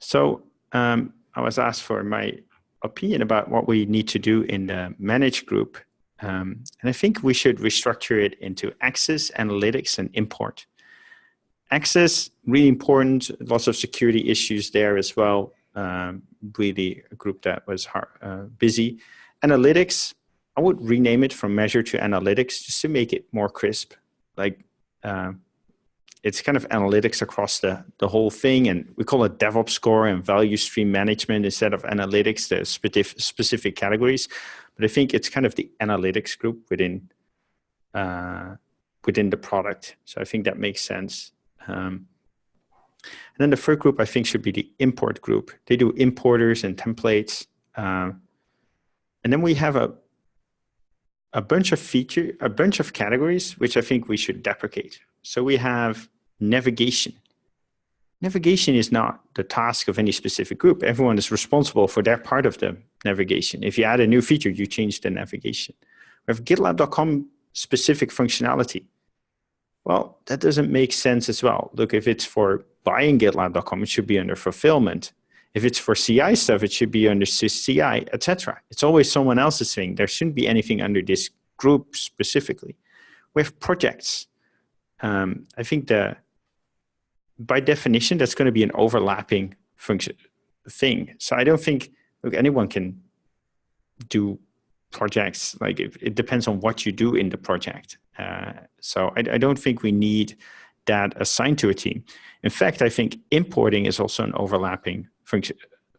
So I was asked for my opinion about what we need to do in the manage group. And I think we should restructure it into access, analytics, and import. Access, really important, lots of security issues there as well. Really a group that was busy. Analytics, I would rename it from measure to analytics just to make it more crisp. Like it's kind of analytics across the whole thing, and we call it DevOps score and value stream management instead of analytics, the specific categories. But I think it's kind of the analytics group within the product. So I think that makes sense. And then the third group I think should be the import group. They do importers and templates. And then we have a bunch of categories, which I think we should deprecate. So we have navigation. Navigation is not the task of any specific group. Everyone is responsible for their part of the navigation. If you add a new feature, you change the navigation. We have GitLab.com specific functionality. Well, that doesn't make sense as well. Look, if it's for buying GitLab.com, it should be under fulfillment. If it's for CI stuff, it should be under CI, etc. It's always someone else's thing. There shouldn't be anything under this group specifically. We have projects. I think by definition, that's going to be an overlapping function thing. So I don't think anyone can do projects. Like it depends on what you do in the project. So I don't think we need that assigned to a team. In fact, I think importing is also an overlapping function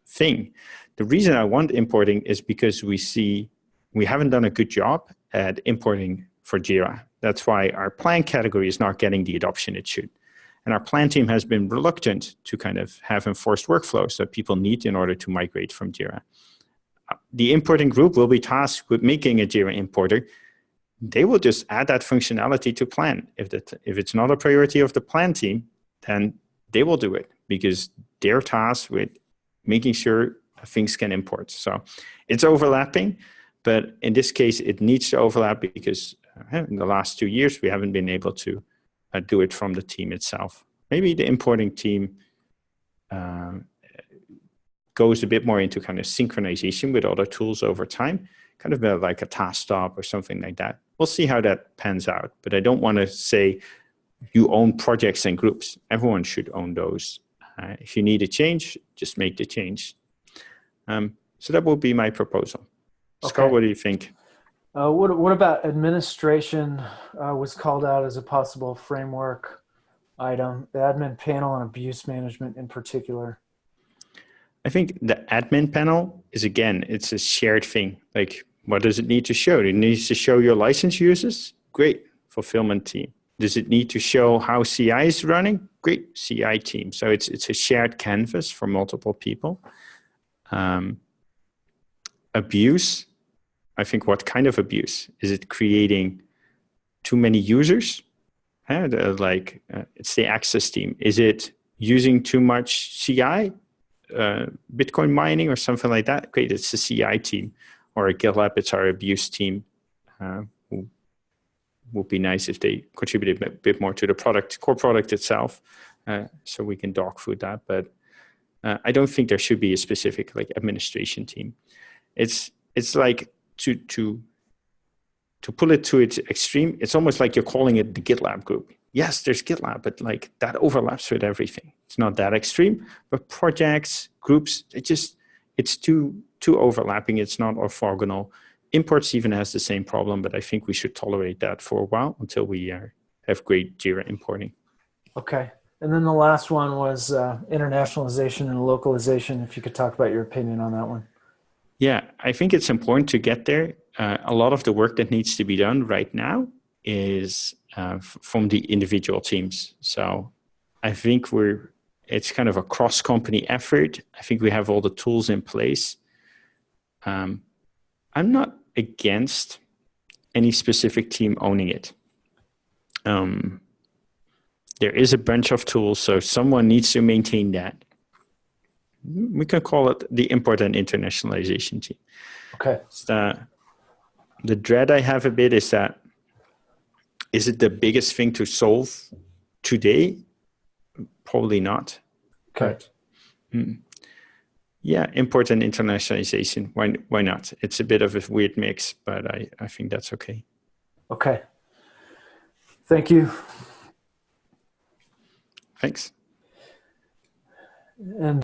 thing. The reason I want importing is because we haven't done a good job at importing for Jira. That's why our plan category is not getting the adoption it should. And our plan team has been reluctant to kind of have enforced workflows that people need in order to migrate from Jira. The importing group will be tasked with making a Jira importer. They will just add that functionality to plan. If it's not a priority of the plan team, then they will do it because they're tasked with making sure things can import. So it's overlapping, but in this case, it needs to overlap because in the last 2 years, we haven't been able to do it from the team itself. Maybe the importing team goes a bit more into kind of synchronization with other tools over time, kind of like a task stop or something like that. We'll see how that pans out, but I don't want to say you own projects and groups. Everyone should own those. If you need a change, just make the change. So that would be my proposal. Okay. Scott, what do you think? What about administration was called out as a possible framework item, the admin panel and abuse management in particular? I think the admin panel is, again, it's a shared thing. Like, what does it need to show? It needs to show your license users? Great, fulfillment team. Does it need to show how CI is running? Great, CI team. So it's a shared canvas for multiple people. Abuse, I think what kind of abuse? Is it creating too many users? It's the access team. Is it using too much CI? Bitcoin mining or something like that? Great, it's the CI team. Or at GitLab, it's our abuse team. Would be nice if they contributed a bit more to the core product itself, so we can dog food that. But I don't think there should be a specific administration team. It's like to pull it to its extreme. It's almost like you're calling it the GitLab group. Yes, there's GitLab, but like that overlaps with everything. It's not that extreme, but projects, groups, it's too overlapping. It's not orthogonal. Imports even has the same problem, but I think we should tolerate that for a while until we have great Jira importing. Okay. And then the last one was internationalization and localization. If you could talk about your opinion on that one. Yeah, I think it's important to get there. A lot of the work that needs to be done right now is from the individual teams. So I think it's kind of a cross-company effort. I think we have all the tools in place. I'm not against any specific team owning it. There is a bunch of tools, so someone needs to maintain that. We can call it the import and internationalization team. Okay. The dread I have a bit is that, is it the biggest thing to solve today? Probably not. Okay. Yeah, import and internationalization. Why not? It's a bit of a weird mix, but I think that's okay. Okay. Thank you. Thanks. And